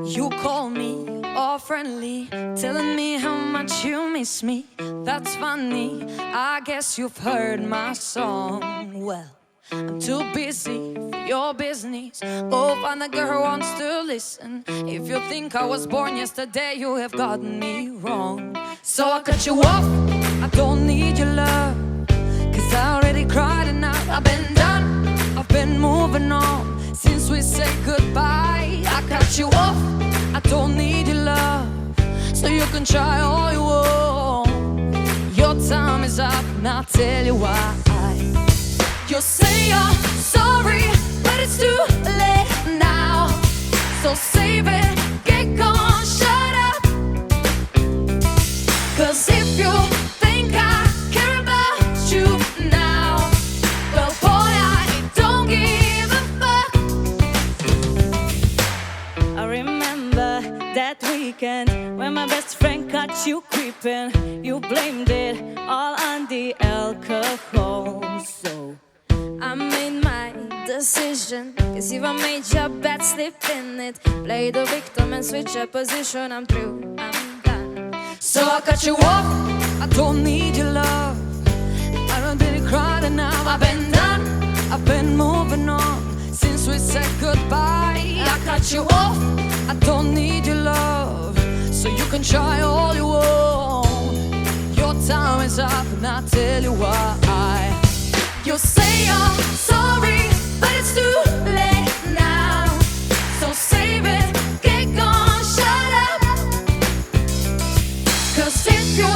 You call me all friendly, telling me how much you miss me. That's funny, I guess you've heard my song. Well, I'm too busy for your business. Go find a girl who wants to listen. If you think I was born yesterday, you have gotten me wrong. So I cut you off, I don't need your love, 'cause I already cried enough. I've been done, I've been moving on since we said goodbye. I cut you off, I don't need your love, so you can try all you want. Your time is up, and I'll tell you why. You say you're sorry, but it's too late now. So save it, get gone, shut up. 'Cause if you think I care about you now, well boy, I don't give a fuck. I remember that weekend when my best friend caught you creeping. You blamed it all on the alcohol. So I made my decision, 'cause if I made your bed, slip in it. Play the victim and switch your position. I'm through, I'm done. So I cut you off, I don't need your love, I don't really cry enough. I've been done, I've been moving on since we said goodbye. I cut you off, I don't need your love, so you can try all you want. Your time is up, and I'll tell you why. You say you're sorry, but it's too late now. So save it, get gone, shut up. 'Cause if you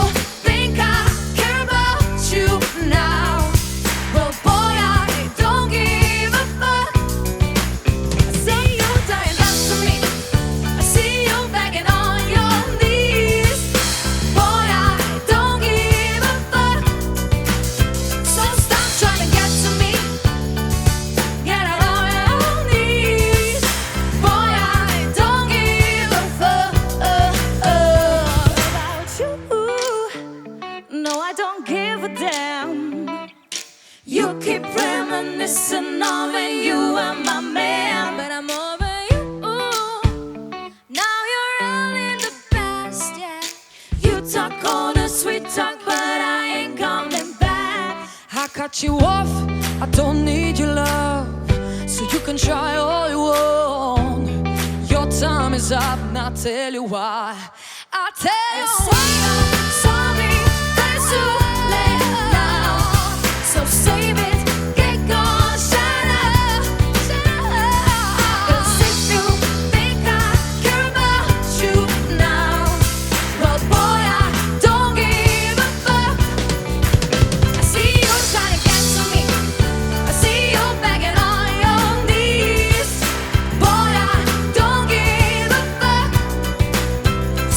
think I care about you now, well boy, I don't give a fuck. I see you dying back to me, I see you begging on your knees. Boy, I don't give a fuck. So stop trying to get to me, get out on your knees. Boy, I don't give a fuck about you, no, I don't give a damn. You keep reminiscing on when you were my man, But I'm over you. Now you're all in the past, yeah. you talk all the sweet talk, but I ain't coming back. I cut you off, I don't need your love, so you can try all you want. Your time is up, and I'll tell you why. I'll tell you why. Sorry, but it's too late now. So save it, get gone, shut up. 'Cause if you think I care about you now, well boy, I don't give a fuck. I see you trying to get to me, I see you begging on your knees. Boy, I don't give a fuck.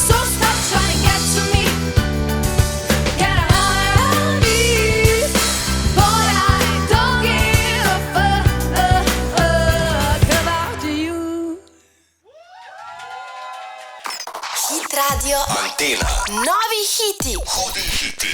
So stop trying to get to me, get out on your knees. Boy, I don't give a fuck about you. Hit Radio. Antena. Nuovi hiti. Hudi hiti.